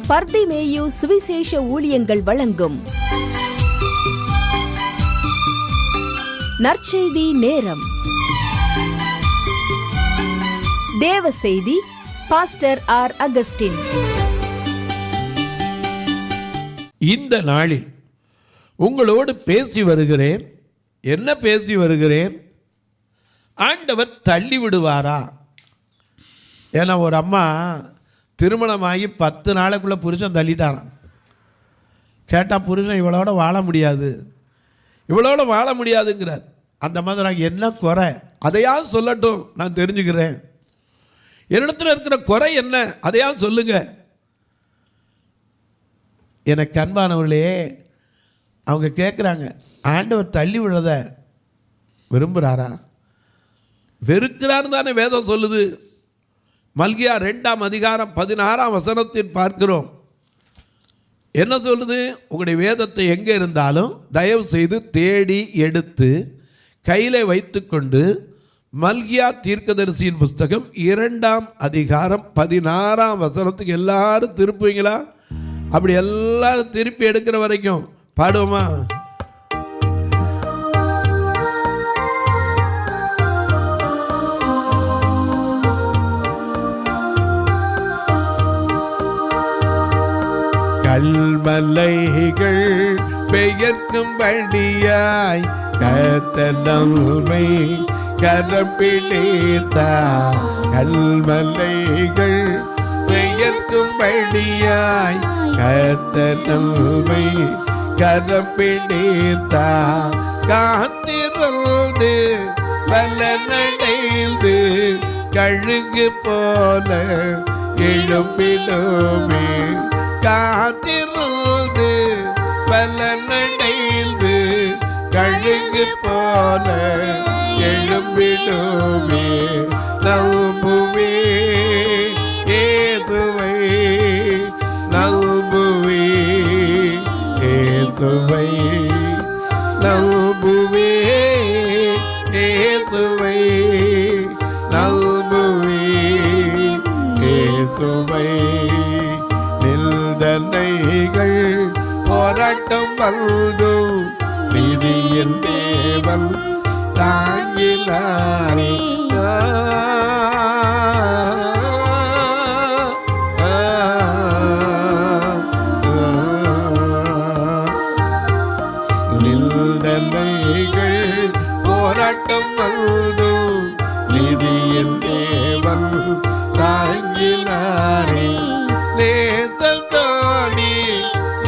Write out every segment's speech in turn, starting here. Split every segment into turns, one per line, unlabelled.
பர்திமேயு சுவிசேஷ ஊழியங்கள் வழங்கும் நற்செய்தி நேரம். தேவ செய்தி பாஸ்டர் ஆர். அகஸ்டின்.
இந்த நாளில் உங்களோடு பேசி வருகிறேன். என்ன பேசி வருகிறேன்? ஆண்டவர் தள்ளி விடுவாரா? ஏன்னா ஒரு அம்மா திருமணமாகி 10 நாளைக்குள்ளே புருஷன் தள்ளிட்டாரான். கேட்டால் புருஷன் இவளோட வாழ முடியாது, இவளோட வாழ முடியாதுங்கிறார். அந்த மாதிரி நான் என்ன குறை அதையாவது சொல்லட்டும், நான் தெரிஞ்சுக்கிறேன். என்னிடத்தில் இருக்கிற குறை என்ன அதையாவது சொல்லுங்க. எனக்கு அன்பானவர்களே, அவங்க கேட்குறாங்க, ஆண்டவர் தள்ளி விழத விரும்புகிறாரா? வெறுக்கிறான்னு தானே வேதம் சொல்லுது. மல்கியா 2ஆம் அதிகாரம் 16ஆம் வசனத்தில் பார்க்கிறோம். என்ன சொல்லுது? உங்களுடைய வேதத்தை எங்கே இருந்தாலும் தயவு செய்து தேடி எடுத்து கையில் வைத்துக்கொண்டு மல்கியா தீர்க்கதரிசியின் புஸ்தகம் 2ஆம் அதிகாரம் 16ஆம் வசனத்துக்கு எல்லாரும் திருப்புவீங்களா? அப்படி எல்லாரும் திருப்பி எடுக்கிற வரைக்கும் பாடுவோமா? கல்மலைகள் பெயர்க்கும்படியாய் கர்த்தர் நம்மை கரம் பிடித்தார். கல்மலைகள் பெயர்க்கும்படியாய் கர்த்தர் நம்மை கரம் பிடித்தார். காத்திருந்து பலனடைந்து கழுகு போல எழும்பிடுமே. காத்திருந்து பலனடைந்து கழுகு போல எழும்பிடுமே. நம்புவே இயேசுவை, நம்புவே இயேசுவை, நம்புவே இயேசுவை, நம்புவே இயேசுவை. நிந்தனைகள் போராட்டம் வந்தோம், நீதியின் தேவன் தாங்கினாரே. நிந்தனைகள் போராட்டம் வந்தோம், நீதியின் தேவன் தாங்கினாரே. நேசத்தோனி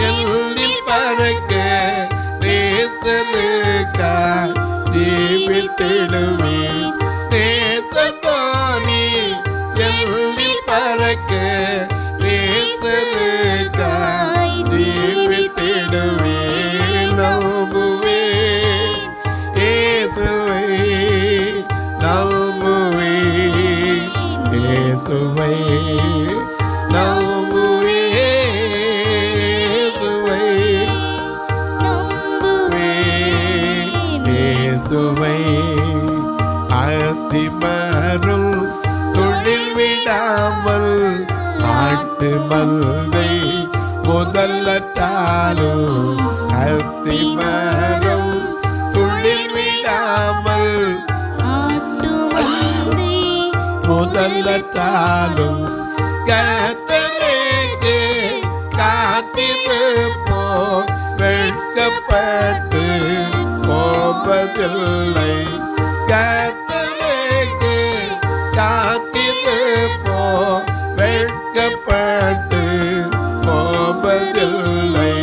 எல்லில் பறக்க நேசனுக்காய் ஜீவித்திடுவே. நேசத்தோனி எல்லில் பறக்க நேசனுக்காய் ஜீவித்திடுவே. நம்புவே இயேசுவை, நம்புவே இயேசுவை, நம்புவே இயேசுவை, நம்புவே இயேசுவை. அத்திமரம் தொழில் விடாமல் ஆட்டு மந்தை முதலற்றாலும். அத்திமரம் தொழில் விடாமல் ஆட்டு மந்தை முதலற்றாலும். கர்த்தருக்கு காத்திருப்போம், வெட்கப்பட்டு போவதில்லை. கர்த்தருக்கு காத்திருப்போம், வெட்கப்பட்டு போவதில்லை.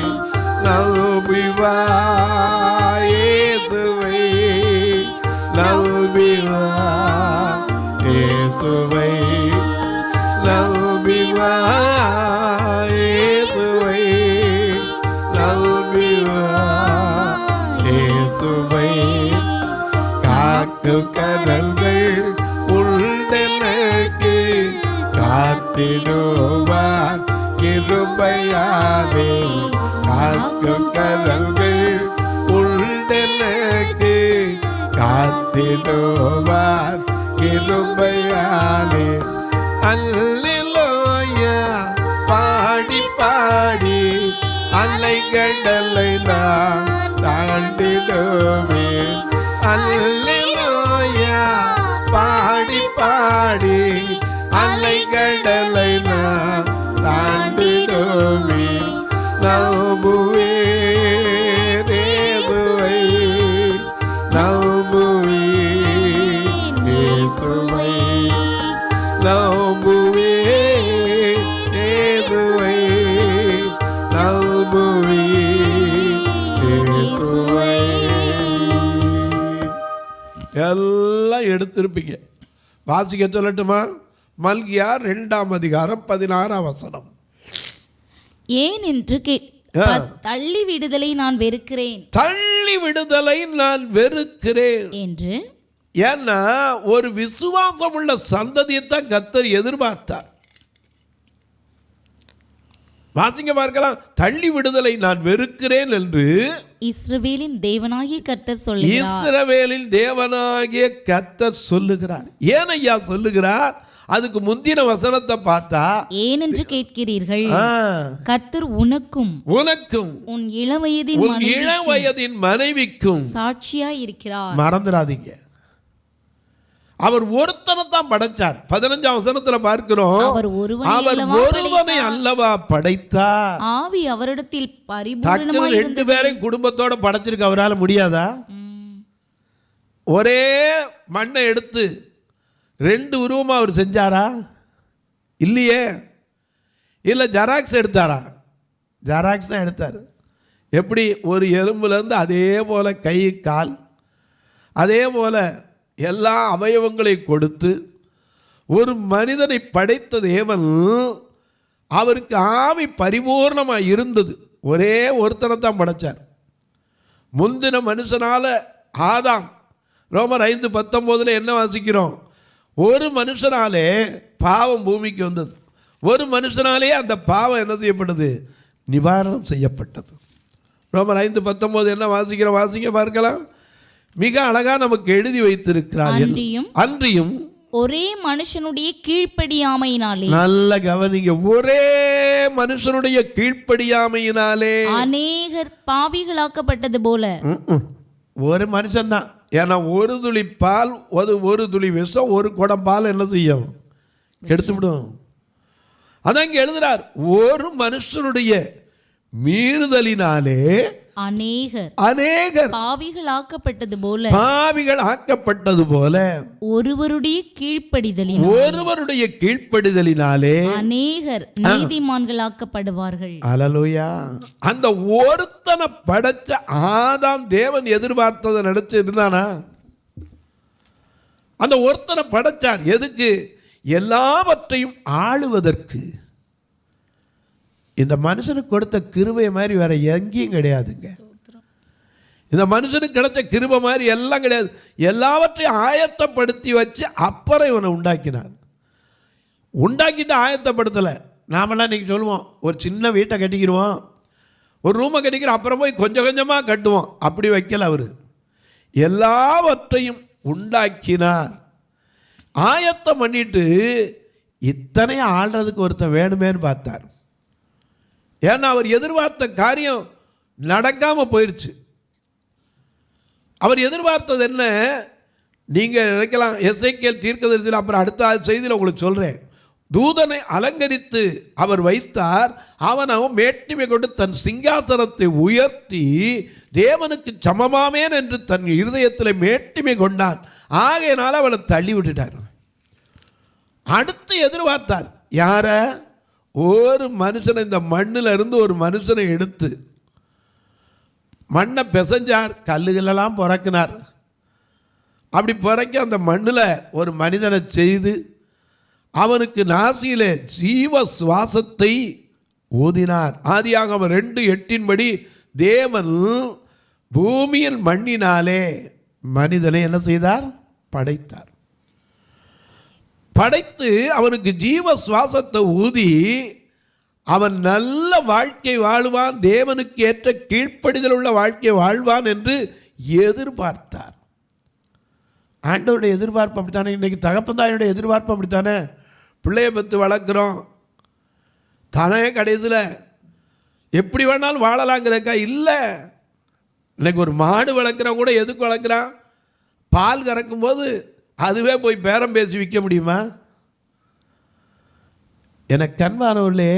நம்பிவா இயேசுவை, நம்பிவா இயேசுவை, நம்பிவா இயேசுவை, நம்பிவா இயேசுவை. காக்கும் கரங்கள் உள்ளனக்கு காத்திடுவார் கிருபையாலே. காக்கும் கரங்கள் உள்ளனக்கு காத்திடுவார் கிருபையாலே. அல்லேலூயா பாடி கடலை நான் தாண்டிடுவேன். அல்லேலூயா பாடி பாடி அலைகடலை நான் தாண்டிடுவேன். நம்புவேன் இயேசுவை, நம்புவேன் இயேசுவை, நம்புவேன் இயேசுவை, நம்புவேன் இயேசுவை. எல்லாம் எடுத்திருப்பீங்க. வாசிக்க சொல்லட்டுமா? மல்கியா 2ஆம் அதிகாரம் 16ஆம் வசனம்.
ஏன் என்று தள்ளி விடுதலை நான் வெறுக்கிறேன்,
தள்ளி விடுதலை நான் வெறுக்கிறேன்
என்று.
ஏன்னா ஒரு விசுவாசம் உள்ள சந்ததியைத்தான் கர்த்தர் எதிர்பார்த்தார். வாசிங்க பார்க்கலாம். தள்ளி விடுதலை நான் வெறுக்கிறேன் என்று
இஸ்ரவேலின் தேவனாகிய கர்த்தர் சொல்லுகிறார்.
இஸ்ரவேலின் தேவனாகிய கர்த்தர் சொல்லுகிறார். ஏன் ஐயா சொல்லுகிறார்? அதுக்கு முந்தின வசனத்தை பார்த்தா,
ஏனென்று கேட்கிறீர்கள், கர்த்தர் உனக்கும் உன் இளவயதின் மனைவிக்கும் சாட்சியாய் இருக்கிறார்.
மறந்துடாதீங்க, அவர் ஒருத்தனை தான் படைச்சார். 15ஆம் வசனத்துல பார்க்கிறோம், அவர் ஒருவனை அல்லவா படைத்தார்.
ஆவி அவரிடத்தில் பரிபூரணமாய் இருந்தது.
2 பேரையும் குடும்பத்தோட படைச்சிருக்க அவரால் முடியாதா? ஒரே மண்ணை எடுத்து 2 உருவமா அவர் செஞ்சாரா? இல்லையே. இல்லை ஜெராக்ஸ் எடுத்தாரா? ஜெராக்ஸ் தான் எடுத்தார். எப்படி? ஒரு எலும்புலேருந்து அதே போல கை கால் அதே போல எல்லா அவயவங்களை கொடுத்து ஒரு மனிதனை படைத்த தேவன் அவருக்கு ஆவி பரிபூர்ணமாக இருந்தது. ஒரே ஒருத்தனை தான் படைச்சார். முந்தின மனுஷனால ஆதாம், ரோமர் 5:19 என்ன வாசிக்கிறோம்? ஒரு மனுஷனாலே பாவம் பூமிக்கு வந்தது. ஒரு மனுஷனாலே அந்த பாவம் என்ன செய்யப்பட்டது? நிவாரணம் செய்யப்பட்டது. ரோமர் 5:19 என்ன வாசிக்கிறோம்? வாசிக்க பார்க்கலாம். மிக அழகா நமக்கு எழுதி வைத்திருக்கிறார். அன்றியும்
ஒரே மனுஷனுடைய கீழ்ப்படியாமையினாலே,
நல்ல கவனிங்க, ஒரே மனுஷனுடைய கீழ்ப்படியாமையினாலே
அநேகர் பாவிகளாக்கப்பட்டது போல.
ஒரு மனுஷன் தான். ஏன்னா ஒரு துளி பால், ஒரு துளி விஷம், ஒரு குடம் பால் என்ன செய்யும்? கெடுத்துவிடும். அதான் இங்க எழுதுறார், ஒரு மனுஷனுடைய மீறுதலினாலே அநேகர்
பாவிகளாக்கப்பட்டது
போல
ஒருவருடைய
கீழ்ப்படிதலினாலே
அநேகர் நீதிமான்களாக்கப்படுவார்கள்.
அல்லேலூயா. அந்த ஒருத்தனை படைச்ச ஆதாம் தேவன் எதிர்பார்த்ததை நினைச்சு இருந்தானா? அந்த ஒருத்தனை படைச்சார். எதுக்கு? எல்லாவற்றையும் ஆளுவதற்கு. இந்த மனுஷனுக்கு கொடுத்த கிருபை மாதிரி வேற எங்கேயும் கிடையாதுங்க. இந்த மனுஷனுக்கு கிடைச்ச கிருபை மாதிரி எல்லாம் கிடையாது. எல்லாவற்றையும் ஆயத்தப்படுத்தி வச்சு அப்புறம் இவனை உண்டாக்கினான். உண்டாக்கிட்டு ஆயத்தப்படுத்தலை. நாமெல்லாம் இன்றைக்கி சொல்லுவோம், ஒரு சின்ன வீட்டை கட்டிக்கிடுவோம், ஒரு ரூமை கட்டிக்கிறோம், அப்புறம் போய் கொஞ்சம் கொஞ்சமாக கட்டுவோம். அப்படி வைக்கல. அவர் எல்லாவற்றையும் உண்டாக்கினார், ஆயத்தம் பண்ணிட்டு இத்தனையும் ஆள்றதுக்கு ஒருத்தன் வேணுமேன்னு பார்த்தார். ஏன்னா அவர் எதிர்பார்த்த காரியம் நடக்காமல் போயிடுச்சு. அவர் எதிர்பார்த்தது என்ன? நீங்கள் நினைக்கலாம், எசேக்கியேல் தீர்க்கதரிசியில், அப்புறம் அடுத்த செய்தியில் உங்களுக்கு சொல்கிறேன். தூதனை அலங்கரித்து அவர் வைத்தார். அவன் மேட்டிமை கொண்டு தன் சிங்காசனத்தை உயர்த்தி தேவனுக்கு சமமாமேன் என்று தன் இருதயத்தில் மேட்டிமை கொண்டான். ஆகையினால அவனை தள்ளி விட்டுட்டார். அடுத்து எதிர்பார்த்தார் யார? ஒரு மனுஷனை, இந்த மண்ணில் இருந்து ஒரு மனுஷனை எடுத்து மண்ணை பிசைஞ்சார், கல்லுகளெல்லாம் பிறக்கினார். அப்படி பிறக்க அந்த மண்ணில் ஒரு மனிதனை செய்து அவனுக்கு நாசியிலே ஜீவ சுவாசத்தை ஊதினார். ஆதியாகமம் 2:8 தேவன் பூமியின் மண்ணினாலே மனிதனை என்ன செய்தார்? படைத்தார். படைத்து அவனுக்கு ஜீவ சுவாசத்தை ஊதி அவன் நல்ல வாழ்க்கை வாழ்வான், தேவனுக்கு ஏற்ற கீழ்ப்படிதல் உள்ள வாழ்க்கை வாழ்வான் என்று எதிர்பார்த்தார். ஆண்டவருடைய எதிர்பார்ப்பு அப்படித்தானே. இன்றைக்கி தகப்பந்தாயுடைய எதிர்பார்ப்பு அப்படித்தானே. பிள்ளையை பற்றி வளர்க்குறோம், தானே கடைசியில் எப்படி வேணாலும் வாழலாங்கிறக்கா இல்லை. இன்னைக்கு ஒரு மாடு வளர்க்குறவன் கூட எதுக்கு வளர்க்குறான்? பால் கறக்கும்போது அதுவே போய் பேரம் பேசி விற்க முடியுமா? எனக்கு அன்பானவர்களே,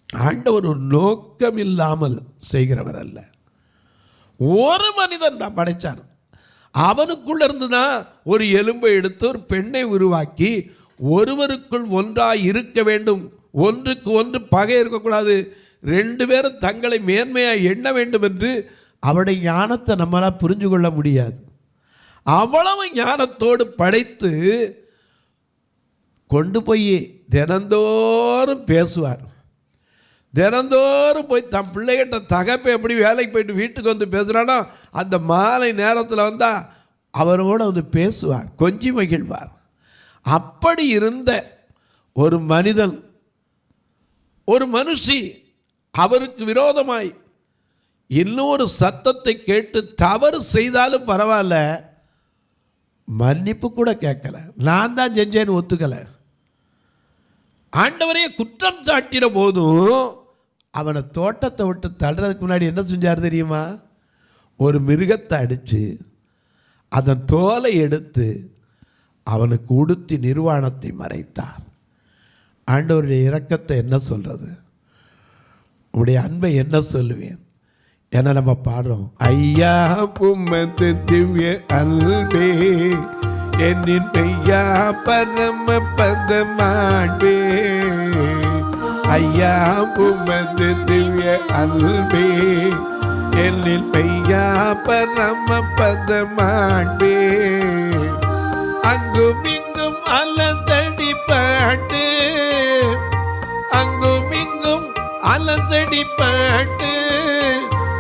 ஆண்டவர் ஒரு நோக்கம் இல்லாமல் செய்கிறவர் அல்ல. ஒரு மனிதன் தான் படைச்சார். அவனுக்குள்ள இருந்து தான் ஒரு எலும்பை எடுத்து ஒரு பெண்ணை உருவாக்கி ஒருவருக்குள் ஒன்றாய் இருக்க வேண்டும், ஒன்றுக்கு ஒன்று பகை இருக்கக்கூடாது, ரெண்டு பேரும் தங்களை மேன்மையாக எண்ண வேண்டும் என்று அவருடைய ஞானத்தை நம்மளால் புரிஞ்சு கொள்ள முடியாது. அவ்வளவு ஞானத்தோடு படைத்து கொண்டு போய் தினந்தோறும் பேசுவார். தினந்தோறும் போய் தன் பிள்ளைகிட்ட தகப்பை எப்படி வேலைக்கு போயிட்டு வீட்டுக்கு வந்து பேசுகிறானோ அந்த மாலை நேரத்தில் வந்தால் அவரோட வந்து பேசுவார், கொஞ்சி மகிழ்வார். அப்படி இருந்த ஒரு மனிதன், ஒரு மனுஷி அவருக்கு விரோதமாய் இன்னொரு சத்தத்தை கேட்டு தவறு செய்தாலும் பரவாயில்ல, மன்னிப்பு கூட கேட்கல, நான் தான் செஞ்சேன்னு ஒத்துக்கலை. ஆண்டவரையே குற்றம் சாட்டின போதும் அவனை தோட்டத்தை விட்டு தள்ளுறதுக்கு முன்னாடி என்ன செஞ்சார் தெரியுமா? ஒரு மிருகத்தை அடித்து அதன் தோலை எடுத்து அவனுக்கு உடுத்தி நிர்வாணத்தை மறைத்தார். ஆண்டவருடைய இரக்கத்தை என்ன சொல்கிறது, உடைய அன்பை என்ன சொல்லுவேன்? ஏன்னா நம்ம பாடுறோம், ஐயா உமது திவ்ய அன்பே என்னின் மெய்யா பரம பதமாண்டே, ஐயா உமது திவ்ய அன்பே என்னின் மெய்யா பரம பதமாண்டே, அங்கும் இங்கும் அலசடி பாட்டு, அங்கும் இங்கும் அலசடி பாட்டு,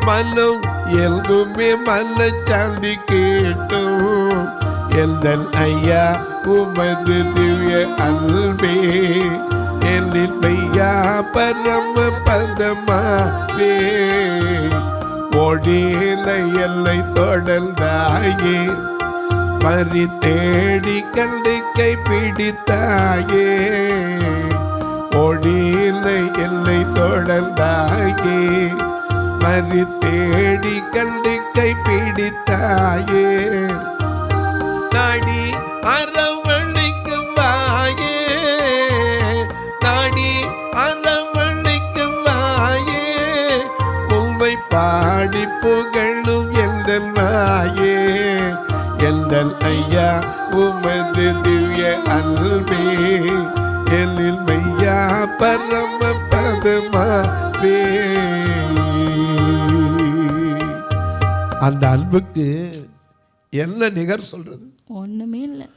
மனம் எல்குமே மல்ல சாந்தி கேட்டும், எந்தன் ஐயா உமது திவ்ய அன்பே என்னில் மெய்யா பரம பதமாவே, ஓடில எல்லை தொடர்ந்தாயே, பறி தேடி கண்டு கை பிடித்தாயே, ஓடில எல்லை தொடர்ந்தாயே, பறி தேடி கண்டு கை பிடித்தாயே, நாடி அரவணைக்கும் வாயே, நாடி அரவணைக்கும் வாயே, உம்மை பாடி புகழும் எந்தன் வாயே, எந்தன் ஐயா உமது திவ்ய அன்பே என்னில் மெய்யா பரம பதமாவே. அந்த அன்புக்கு என்ன நிகர் சொல்றது?
ஒண்ணுமே இல்லை.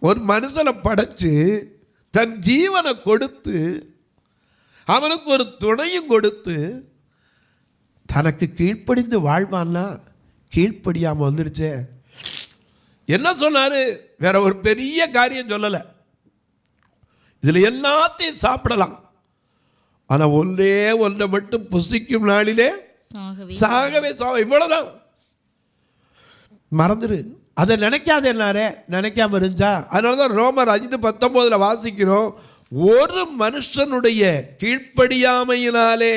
ஒரு மனுஷனை படைச்சு தன் ஜீவனை கொடுத்து அவனுக்கு ஒரு துணையும் கொடுத்து தனக்கு கீழ்ப்படிந்து வாழ்வான்னா கீழ்ப்படியாமல் வந்துருச்சே. என்ன சொன்னாரு? வேற ஒரு பெரிய காரியம் சொல்லலை. இதில் எல்லாத்தையும் சாப்பிடலாம், ஆனால் ஒன்றே ஒன்றை மட்டும் புசிக்கும் நாளிலே சாகவே இவ்வளவுதான். மறந்துரு, அதை நினைக்காத. என்னாரே நினைக்காம இருந்தா. அதனால தான் ரோமர் 5:19 வாசிக்கிறோம், ஒரு மனுஷனுடைய கீழ்ப்படியாமையினாலே,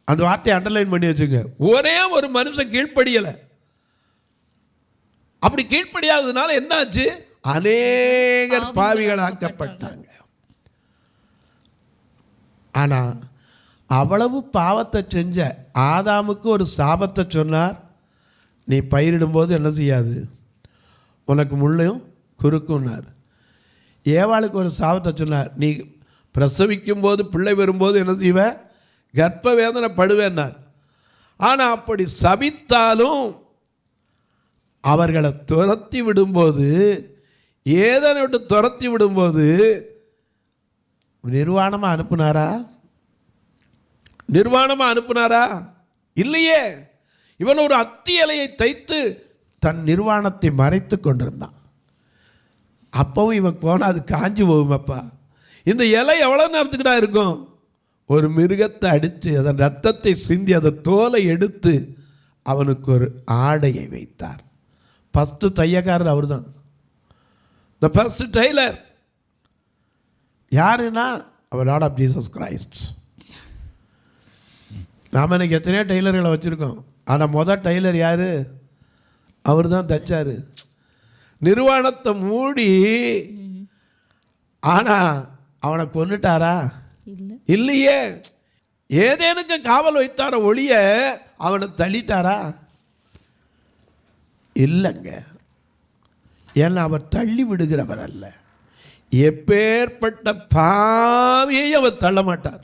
அந்த வார்த்தையை அண்டர்லைன் பண்ணி வச்சுங்க, ஒரே ஒரு மனுஷன் கீழ்ப்படியலை. அப்படி கீழ்ப்படியாததுனால என்னாச்சு? அநேகர் பாவிகளாக்கப்பட்டாங்க. ஆனா அவ்வளவு பாவத்தை செஞ்ச ஆதாமுக்கு ஒரு சாபத்தை சொன்னார், நீ பயிரிடும்போது என்ன செய்யாது, உனக்கு முள்ளையும் குறுக்குன்னார். ஏவாளுக்கு ஒரு சாபத்தை சொன்னார், நீ பிரசவிக்கும் போது பிள்ளை வரும்போது என்ன செய்வ, கர்ப்ப வேதனை படுவேன்னார். ஆனால் அப்படி சபித்தாலும் அவர்களை துரத்தி விடும்போது, ஏதனை விட்டு துரத்தி விடும்போது நிர்வாணமாக அனுப்புனாரா? நிர்வாணமாக அனுப்புனாரா? இல்லையே. இவன் ஒரு அத்தி இலையை தைத்து தன் நிர்வாணத்தை மறைத்து கொண்டிருந்தான். அப்பவும் இவன் போனால் அது காஞ்சி போகுமப்பா. இந்த இலை எவ்வளோ நேரத்துக்குடா இருக்கும்? ஒரு மிருகத்தை அடித்து அதன் ரத்தத்தை சிந்தி அதை தோலை எடுத்து அவனுக்கு ஒரு ஆடையை வைத்தார். ஃபஸ்ட்டு தையக்காரர் அவர் தான், த ஃபஸ்ட் டெய்லர். யாருன்னா அவர் லார்ட் ஆஃப் ஜீசஸ் கிரைஸ்ட். நாம் எனக்கு எத்தனையோ டெய்லர்களை வச்சுருக்கோம், ஆனால் மொதல் டெய்லர் யார்? அவர் தான் தைச்சார். நிர்வாணத்தை மூடி, ஆனால் அவனை கொன்னுட்டாரா? இல்லையே. ஏதேனுக்கு காவல் வைத்தார ஒளிய அவனை தள்ளிட்டாரா? இல்லைங்க. ஏன்னா அவர் தள்ளி விடுகிறவர் அல்ல. எப்பேற்பட்ட பாவியை அவர் தள்ள மாட்டார்.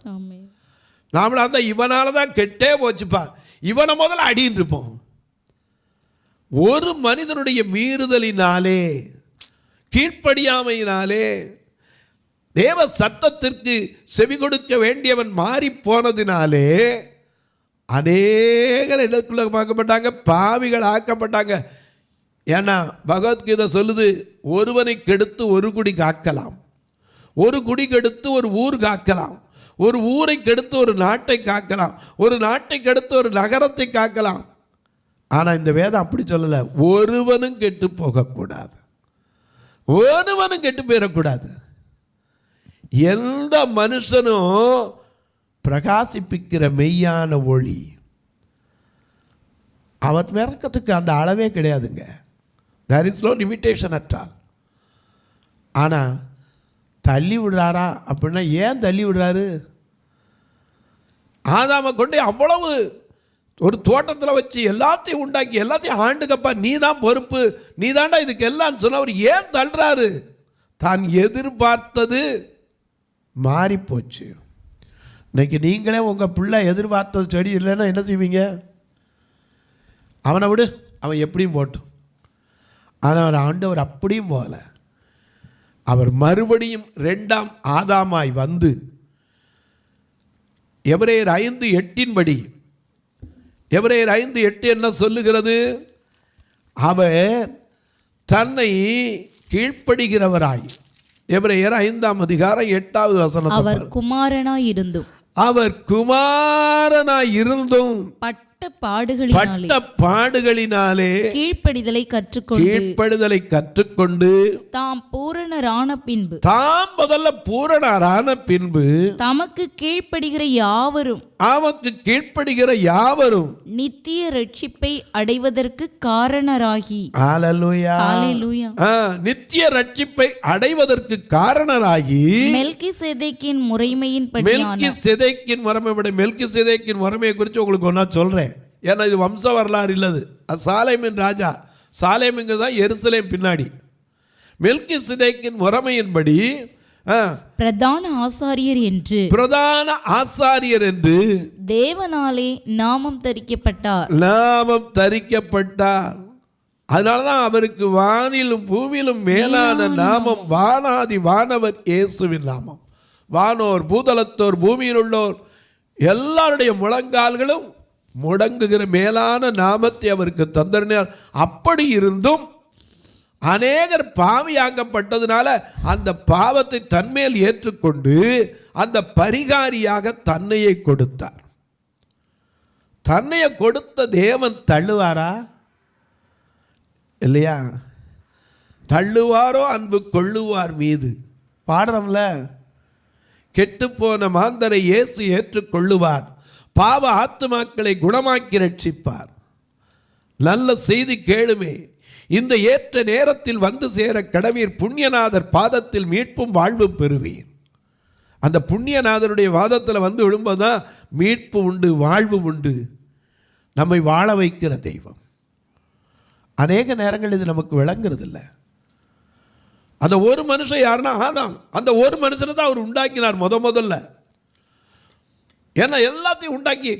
நாமளா தான் இவனால தான் கெட்டே போச்சுப்பா, இவனை முதல்ல அடின்னு இருப்போம். ஒரு மனிதனுடைய மீறுதலினாலே, கீழ்ப்படியாமையினாலே, தேவ சத்தத்திற்கு செவி கொடுக்க வேண்டியவன் மாறி போனதினாலே அநேகர் இடத்துக்குள்ள பார்க்கப்பட்டாங்க, பாவிகள் ஆக்கப்பட்டாங்க. ஏன்னா பகவத்கீதை சொல்லுது, ஒருவனை கெடுத்து ஒரு குடி காக்கலாம், ஒரு குடி கெடுத்து ஒரு ஊர் காக்கலாம், ஒரு ஊரை கெடுத்து ஒரு நாட்டை காக்கலாம், ஒரு நாட்டை கெடுத்து ஒரு நகரத்தை காக்கலாம். ஆனால் இந்த வேதம் அப்படி சொல்லலை. ஒருவனும் கெட்டு போகக்கூடாது, ஒருவனும் கெட்டு போயிடக்கூடாது. எந்த மனுஷனும் பிரகாசிப்பிக்கிற மெய்யான ஒளி, அவர் மிரக்கத்துக்கு அந்த அளவே கிடையாதுங்க. there is no limitation at all. ஆனால் தள்ளி விடுறாரா அப்படின்னா, ஏன் தள்ளி விடுறாரு? ஆதாமை கொண்டு அவ்வளவு ஒரு தோட்டத்தில் வச்சு எல்லாத்தையும் உண்டாக்கி எல்லாத்தையும் ஆண்டுக்கப்பா, நீ தான் பொறுப்பு, நீ தாண்டா இதுக்கு எல்லாம் சொன்னவர் ஏன் தள்ளுறாரு? தான் எதிர்பார்த்தது மாறி போச்சு. இன்னைக்கு நீங்களே உங்கள் பிள்ளை எதிர்பார்த்தது செடி இல்லைன்னா என்ன செய்வீங்க? அவனை விடு, அவன் எப்படியும் போட்டும். ஆனால் அவர் ஆண்டவர் அப்படியும் போகல. அவர் மறுபடியும் 2ஆம் ஆதாமாய் வந்து எபிரேயர் 5:8 எபிரேயர் 5:8 என்ன சொல்லுகிறது? அவர் தன்னை கீழ்ப்படுகிறவராய், எபிரேயர் 5ஆம் அதிகாரம் 8வது வசனம்,
அவர் குமாரனாய் இருந்தும்
பட்ட
பாடுகளினாலே கீழ்ப்படிதலை
கற்றுக்கொண்டு
தாம் பூரணரான
பின்பு
தமக்கு கீழ்ப்படுகிற யாவரும் நித்திய ரட்சிப்பை அடைவதற்கு காரணராகி,
ஹல்லேலூயா, நித்திய ரட்சிப்பை அடைவதற்கு காரணராகி,
மெல்கிசேதேக்கின் முறைமையின்படி,
மெல்கிசேதேக்கின் முறைமையை குறித்து உங்களுக்கு ஒன்றா சொல்றேன். ஏன்னா இது வம்ச வரலாறு இல்லது. அது சாலேமின் ராஜா, சாலேமுங்கிறது தான் எருசலேம் பின்னாடி. மெல்கிசேதேக்கின் முறைமையின்படி
பிரதான ஆசாரியர் என்று தேவனாலே நாமம் தரிக்கப்பட்டார்.
அதனாலதான் அவருக்கு வானிலும் பூவிலும் மேலான நாமம், வானாதி வானவர் இயேசுவின் நாமம். வானோர், பூதலத்தோர், பூமியில் உள்ளோர் எல்லாருடைய முழங்கால்களும் முடங்குகிற மேலான நாமத்தை அவருக்கு தந்தறினார். அப்படி இருந்தும் அநேகர் பாவியாக்கப்பட்டதுனால அந்த பாவத்தை தன்மேல் ஏற்றுக்கொண்டு அந்த பரிகாரியாக தன்னையை கொடுத்தார். தன்னையை கொடுத்த தேவன் தள்ளுவாரா? இல்லையா? தள்ளுவாரோ அன்பு கொள்ளுவார் மீது பாடுறோம்ல. கெட்டுப்போன மாந்தரை இயேசு ஏற்றுக்கொள்ளுவார், பாவ ஆத்துமாக்களை குணமாக்கி ரட்சிப்பார். நல்ல செய்தி கேளுமே, இந்த ஏற்ற நேரத்தில் வந்து சேர கடவீர், புண்ணியநாதர் பாதத்தில் மீட்பும் வாழ்வும் பெறுவீர். அந்த புண்ணியநாதருடைய வாதத்தில் வந்து விழும்போதுதான் மீட்பு உண்டு, வாழ்வு உண்டு, நம்மை வாழ வைக்கிற தெய்வம். அநேக நேரங்கள் இது நமக்கு விளங்குறது இல்லை. அந்த ஒரு மனுஷன் யாருன்னா ஆதாம். அந்த ஒரு மனுஷனை தான் அவர் உண்டாக்கினார் முதல்ல. ஏன்னா எல்லாத்தையும் உண்டாக்கி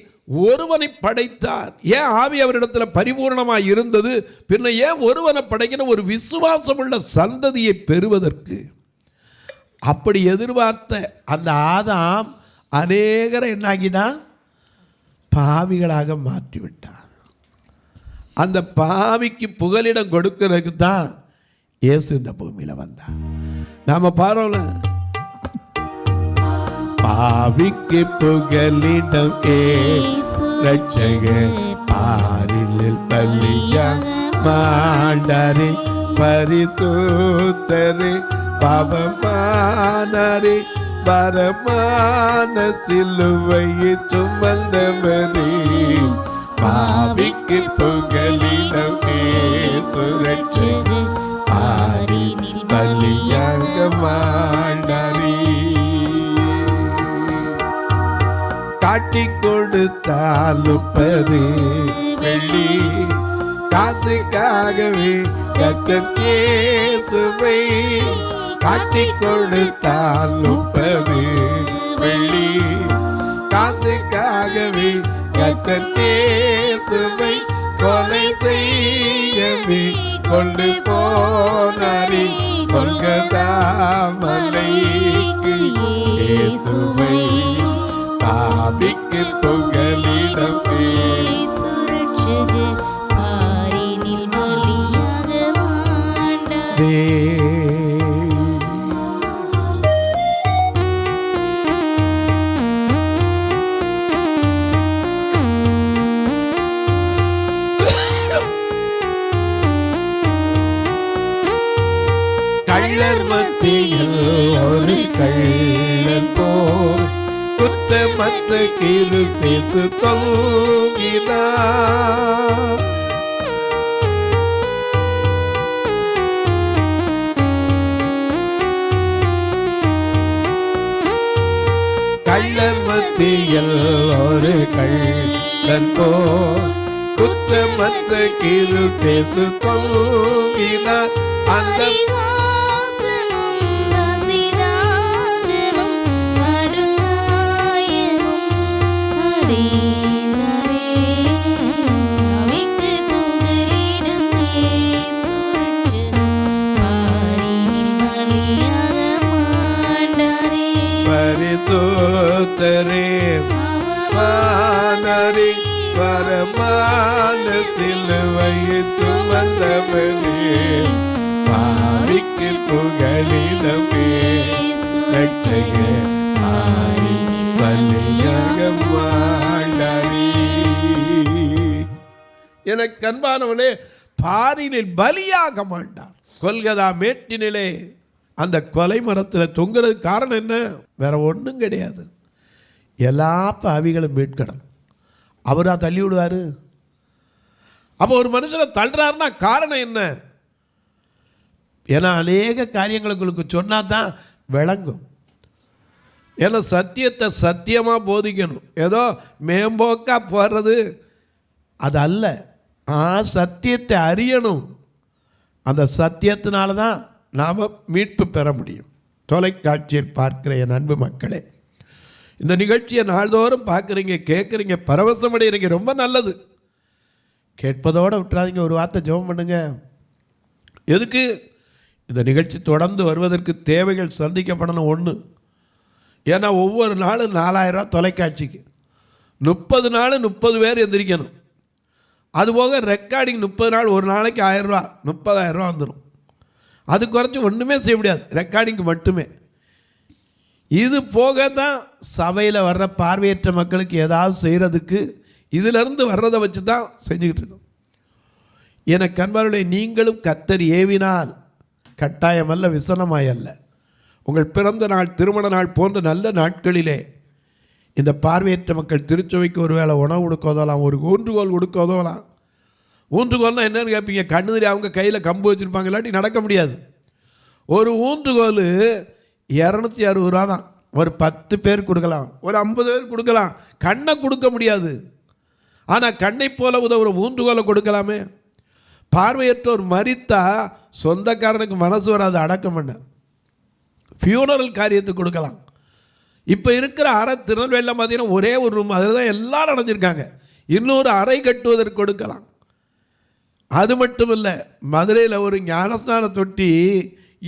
ஒருவனை படைத்தார். ஏன் ஆவி அவரிடத்தில் பரிபூர்ணமாக இருந்தது, பின்ன ஏன் ஒருவனை படைக்கணும்? ஒரு விசுவாசம் உள்ள சந்ததியை பெறுவதற்கு. அப்படி எதிர்பார்த்த அந்த ஆதாம் அநேகரை என்னாகினா பாவிகளாக மாற்றிவிட்டார். அந்த பாவிக்கு புகலிடம் கொடுக்கிறதுக்கு தான் இயேசு இந்த பூமியில் வந்தார். நாம பாரோம்ல, பாவிக்கு புகலிடம் ரட்சகர் பாரில் பள்ளியாக மாண்டரே, பரிசுத்தரே, பாவமானரே, பரமான சிலுவையை சுமந்தவரே, பாவிக்கு புகலிடம் சுரட்சது, பாரினில் பலியாக மாண்டாரே. காட்டிக் கொடுத்தால் 30 வெள்ளி காசுக்காகவே கர்த்தர் இயேசுவை, காட்டிக் கொடுத்தால் 30 வெள்ளி காசுக்காகவே கர்த்தர் இயேசுவை கொலை செய்யவே கொண்டு போனாரே. கொல்கதா மலைக்கு இயேசுவை, பாவிக்கு புகலிடம்
சுரட்சது, பாரினில் பலியாக மாண்டாரே.
கள்ளர் மத்தியில் ஒரு கள்ளன் போல் குற்றமற்ற கிறிஸ்து தொங்கினார். கள்ளர் மத்தியில் ஒரு கள்ளன் போல் குற்றமற்ற கிறிஸ்து தொங்கினார். அந்த பரிசுத்தரே வானரே, பரமான சிலுவையை சுமந்தவரே, பாவிக்கு புகலிடமே ரட்சகர், பலியாக மாண்டாரே. எனக்கு அன்பானவனே, பாரினில் பலியாக மாட்டார். கொல்கதா மேட்டினிலே அந்த கொலை மரத்தில் தொங்குறது காரணம் என்ன? வேற ஒன்றும் கிடையாது. எல்லா பாவிகளும் மீட்கணும். அவரா தள்ளி விடுவார்? அப்போ ஒரு மனுஷனை தள்ளுறாருன்னா காரணம் என்ன? ஏன்னா அநேக காரியங்களுக்கு சொன்னா தான் விளங்கும். ஏன்னா சத்தியத்தை சத்தியமாக போதிக்கணும். ஏதோ மேம்போக்கா போடுறது அது அல்ல. சத்தியத்தை அறியணும். அந்த சத்தியத்தினால தான் நாம் மீட்பு பெற முடியும். தொலைக்காட்சியில் பார்க்கிற என் அன்பு மக்களே, இந்த நிகழ்ச்சியை நாள்தோறும் பார்க்குறீங்க, கேட்குறீங்க, பரவசமடைகிறீங்க, ரொம்ப நல்லது. கேட்பதோடு விட்டுறாதீங்க. ஒரு வார்த்தை ஜெபம் பண்ணுங்க. எதுக்கு? இந்த நிகழ்ச்சி தொடர்ந்து வருவதற்கு தேவைகள் சந்திக்கப்படணும். ஒன்று, ஏன்னா ஒவ்வொரு நாளும் 4000 ரூபா தொலைக்காட்சிக்கு, 30 நாள் 30 பேர் எந்திரிக்கணும். அதுபோக ரெக்கார்டிங் 30 நாள், ஒரு நாளைக்கு 1000 ரூபா, 30,000 ரூபா வந்துடும். அது குறைச்சி ஒன்றுமே செய்ய முடியாது, ரெக்கார்டிங்க்கு மட்டுமே. இது போக தான் சபையில் வர்ற பார்வையற்ற மக்களுக்கு ஏதாவது செய்கிறதுக்கு இதிலிருந்து வர்றதை வச்சு தான் செஞ்சுக்கிட்டு இருக்கோம். எனக்கு அன்பார்களே, நீங்களும் கர்த்தர் ஏவினால், கட்டாயமல்ல விசனமாயல்ல, உங்கள் பிறந்த நாள், திருமண நாள் போன்ற நல்ல நாட்களிலே இந்த பார்வையற்ற மக்கள் திருச்சபைக்கு ஒரு வேளை உணவு கொடுக்க உதவலாம், ஒரு ஊன்றுகோல் கொடுக்க உதவலாம். ஊன்றுகோல்னால் என்னென்னு கேட்பீங்க? கண்ணுதிரி அவங்க கையில் கம்பு வச்சுருப்பாங்க, இல்லாட்டி நடக்க முடியாது. ஒரு ஊன்றுகோல் 260 ரூபா தான். ஒரு 10 பேர் கொடுக்கலாம், ஒரு 50 பேர் கொடுக்கலாம். கண்ணை கொடுக்க முடியாது. ஆனால் கண்ணை போல உதவுற ஊன்றுகோலை கொடுக்கலாமே. பார்வையற்றோர் மரித்தா சொந்தக்காரனுக்கு மனசு வராது அடக்கம் பண்ண, ஃபியூனரல் காரியத்துக்கு கொடுக்கலாம். இப்போ இருக்கிற அறை திருநெல்வேலியில் பார்த்தீங்கன்னா ஒரே ஒரு ரூம், அதில் தான் எல்லாரும் அடைஞ்சிருக்காங்க. இன்னொரு அறை கட்டுவதற்கு கொடுக்கலாம். அது மட்டும் இல்லை, மதுரையில் ஒரு ஞானஸ்நான தொட்டி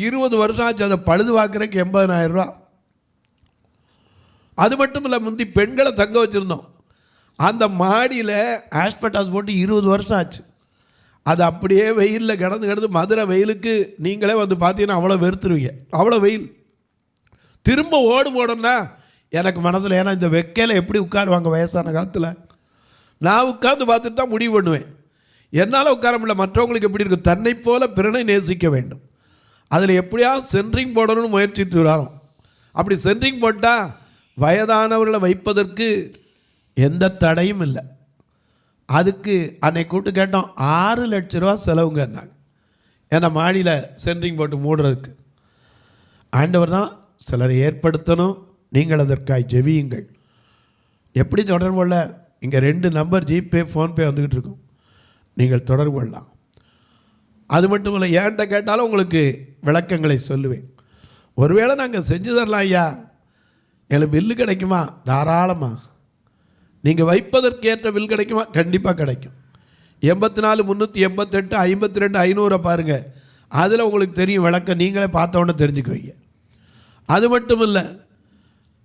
20 வருஷம் ஆச்சு, அதை பழுது பார்க்குறதுக்கு 80,000 ரூபா. அது மட்டும் இல்லை, முந்தி பெண்களை தங்க வச்சுருந்தோம். அந்த மாடியில் ஆஸ்பெட்டாஸ் போட்டு 20 வருஷம் ஆச்சு. அது அப்படியே வெயிலில் கிடந்து மதுரை வெயிலுக்கு நீங்களே வந்து பார்த்தீங்கன்னா அவ்வளோ வெறுத்துருவீங்க, அவ்வளோ வெயில். திரும்ப ஓடு போடணும்னா எனக்கு மனசில், ஏன்னா இந்த வெக்கையில் எப்படி உட்காருவாங்க வயசான காலத்தில். நான் உட்கார்ந்து பார்த்துட்டு தான் முடிவு பண்ணுவேன். என்னால் உட்கார முடியல. மற்றவங்களுக்கு எப்படி இருக்கும்? தன்னை போல பிறனை நேசிக்க வேண்டும். அதில் எப்படியாவது சென்ட்ரிங் போடணும்னு முயற்சிட்டு வரோம். அப்படி சென்ட்ரிங் போட்டால் வயதானவர்களை வைப்பதற்கு எந்த தடையும் இல்லை. அதுக்கு அன்னைக்கு கூப்பிட்டு கேட்டோம், 6 லட்ச ரூபா செலவுங்கன்னாங்க. ஏன்னா மாடியில் சென்ட்ரிங் போட்டு மூடுறதுக்கு. ஆண்டவர் தான் சிலரை ஏற்படுத்தணும். நீங்கள் அதற்காய் ஜெபியுங்கள். எப்படி தொடர்பு கொள்ள? இங்கே 2 நம்பர் ஜிபே ஃபோன்பே வந்துக்கிட்டு இருக்கும், நீங்கள் தொடர்பு கொள்ளலாம். அது மட்டும் இல்லை, ஏன்ட்ட கேட்டாலும் உங்களுக்கு விளக்கங்களை சொல்லுவேன். ஒருவேளை நாங்கள் செஞ்சு தரலாம் ஐயா, எனக்கு பில்லு கிடைக்குமா? தாராளமாக. நீங்கள் வைப்பதற்கு ஏற்ற பில் கிடைக்குமா? கண்டிப்பாக கிடைக்கும். 84 388 52 500 பாருங்கள், அதில் உங்களுக்கு தெரியும் விளக்கம். நீங்களே பார்த்தோன்னே தெரிஞ்சுக்குவீங்க. அது மட்டும் இல்லை,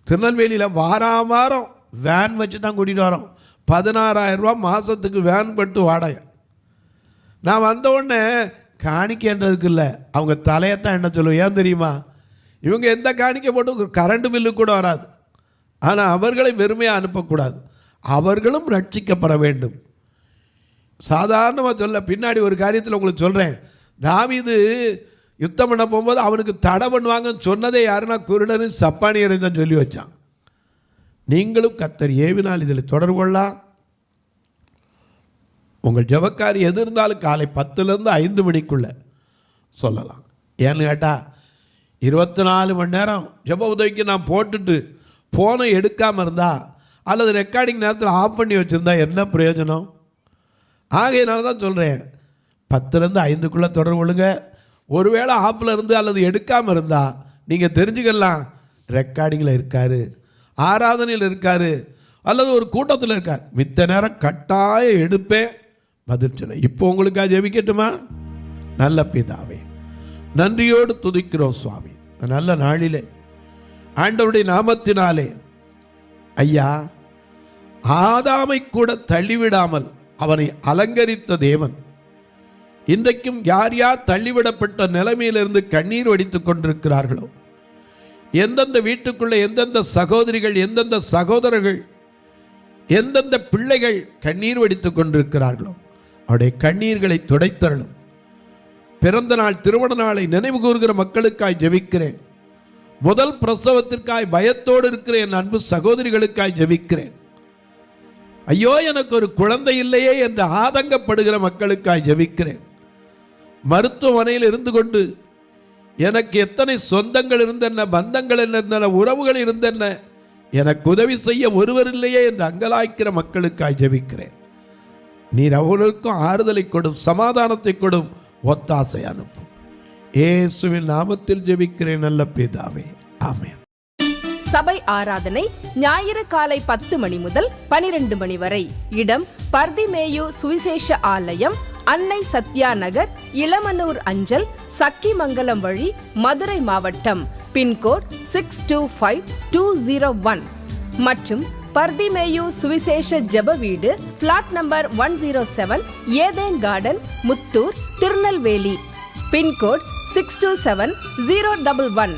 திருநெல்வேலியில் வாரம் வேன் வச்சு தான் கூட்டிகிட்டு வரோம். 16,000 ரூபா மாதத்துக்கு வேன் பட்டு வாடகை. நான் வந்த உடனே காணிக்கைன்றதுக்கு இல்லை, அவங்க தலையத்தான் என்ன சொல்லுவோம். ஏன் தெரியுமா? இவங்க எந்த காணிக்கை போட்டு கரண்ட் பில்லு கூட வராது. ஆனால் அவர்களை வெறுமையாக அனுப்பக்கூடாது, அவர்களும் ரட்சிக்கப்பட வேண்டும். சாதாரணமாக சொல்ல, பின்னாடி ஒரு காரியத்தில் உங்களுக்கு சொல்கிறேன். தாவீது யுத்தம் பண்ண போகும்போது அவனுக்கு தடை பண்ணுவாங்கன்னு சொன்னதே யாருன்னா குருடனும் சப்பானியரை தான் சொல்லி வச்சான். நீங்களும் கர்த்தர் ஏவினால் இதில் தொடர்பு கொள்ளலாம். உங்கள் ஜெபக்காரி எது இருந்தாலும் காலை 10லேருந்து 5 மணிக்குள்ளே சொல்லலாம். ஏன்னு கேட்டால் 24 மணி நேரம் ஜெப உதவிக்கு நான் போட்டுட்டு ஃபோனை எடுக்காமல் இருந்தால் அல்லது ரெக்கார்டிங் நேரத்தில் ஆஃப் பண்ணி வச்சுருந்தா என்ன பிரயோஜனம்? ஆகையினால தான் சொல்கிறேன், 10லேருந்து 5க்குள்ளே தொடர்பு கொள்ளுங்க. ஒருவேளை ஆஃபில் இருந்து அல்லது எடுக்காமல் இருந்தால் நீங்கள் தெரிஞ்சுக்கலாம், ரெக்கார்டிங்கில் இருக்கார், ஆராதனையில் இருக்கார், அல்லது ஒரு கூட்டத்தில் இருக்கார். மித்த நேரம் கட்டாயம் எடுப்பேன், பதில் சொல்ல. இப்போ உங்களுக்காக ஜெபிக்கட்டுமா? நல்ல பிதாவே, நன்றியோடு துதிக்கிறோம் சுவாமி. நல்ல நாளிலே ஆண்டவருடைய நாமத்தினாலே ஐயா, ஆதாமை கூட தள்ளிவிடாமல் அவனை அலங்கரித்த தேவன் இன்றைக்கும் யார் யார் தள்ளிவிடப்பட்ட நிலைமையிலிருந்து கண்ணீர் வடித்துக் கொண்டிருக்கிறார்களோ, எந்தெந்த வீட்டுக்குள்ளே எந்தெந்த சகோதரிகள், எந்தெந்த சகோதரர்கள், எந்தெந்த பிள்ளைகள் கண்ணீர் வடித்துக் கொண்டிருக்கிறார்களோ, அவருடைய கண்ணீர்களை துடைத்தரலும். பிறந்த நாள் திருமண நாளை நினைவு கூறுகிற மக்களுக்காய் ஜெபிக்கிறேன். முதல் பிரசவத்திற்காய் பயத்தோடு இருக்கிற என் அன்பு சகோதரிகளுக்காய் ஜெபிக்கிறேன். ஐயோ எனக்கு ஒரு குழந்தை இல்லையே என்று ஆதங்கப்படுகிற மக்களுக்காய் ஜெபிக்கிறேன். மருத்துவமனையில் இருந்து கொண்டு எனக்கு எத்தனை சொந்தங்கள் இருந்தன, பந்தங்கள் இருந்தன, உறவுகள் இருந்தன, எனக்கு உதவி செய்ய ஒருவர் இல்லையே என்று அங்கலாய்க்கிற மக்களுக்காய் ஜெபிக்கிறேன். நீர் அவர்களுக்கும் ஆறுதலை கொடும், சமாதானத்தை கொடும், ஒத்தாசை அனுப்பும். இயேசுவின் நாமத்தில் ஜெபிக்கிறேன் நல்ல பிதாவே, ஆமென்.
சபை ஆராதனை ஞாயிறு காலை 10 மணி முதல் 12 மணி வரை. இடம் பர்திமேயு சுவிசேஷ ஆலயம், அன்னை சத்யா நகர், இளமனூர் அஞ்சல், சக்கிமங்கலம் வழி, மதுரை மாவட்டம். பின்கோட் 625201 மற்றும் பர்திமேயு சுவிசேஷ ஜெப வீடு, flat number 107, Eden garden, Muthur, Tirunelveli. Pincode 627011.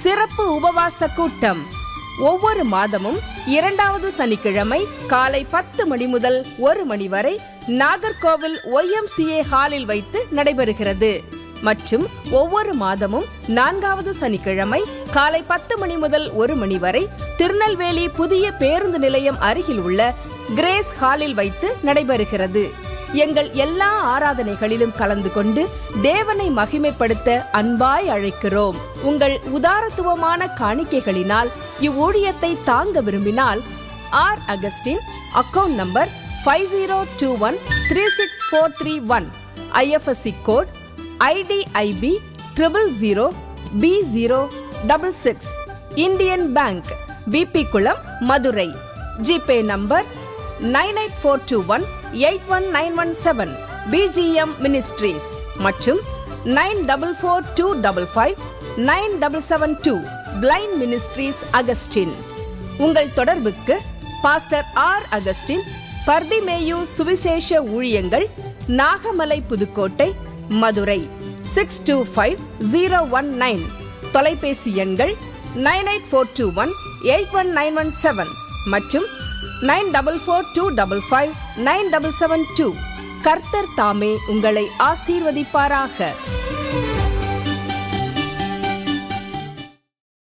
சிறப்பு உபவாச கூட்டம் ஒவ்வொரு மாதமும் 2வது சனிக்கிழமை காலை 10 மணி முதல் 1 மணி வரை நாகர்கோவில் YMCA ஹாலில் வைத்து நடைபெறுகிறது. மற்றும் ஒவ்வொரு மாதமும் 4வது சனிக்கிழமை காலை 10 மணி முதல் 1 மணி வரை திருநெல்வேலி புதிய பேருந்து நிலையம் அருகில் உள்ள கிரேஸ் ஹாலில் வைத்து நடைபெறுகிறது. எங்கள் எல்லா ஆராதனைகளிலும் கலந்து கொண்டு தேவனை மகிமைப்படுத்த அன்பாய் அழைக்கிறோம். உங்கள் உதாரத்துவமான காணிக்கைகளினால் இவ்வூழியத்தை தாங்க விரும்பினால் R Augustine, account number 5021364331, IFSC code IDIB 000B066, Indian bank, BP Kulam, Madurai. GPay number 9842181917, BGM ministries மற்றும் 9442559772, பிளைண்ட் மினிஸ்ட்ரீஸ் அகஸ்டின். உங்கள் தொடர்புக்கு பாஸ்டர் ஆர் அகஸ்டின், பர்திமேயு சுவிசேஷ ஊழியங்கள், நாகமலை, புதுக்கோட்டை, மதுரை 625019. தொலைபேசி எண்கள் 9842181917 மற்றும் 9442559772. கர்த்தர் தாமே உங்களை ஆசீர்வதிப்பாராக.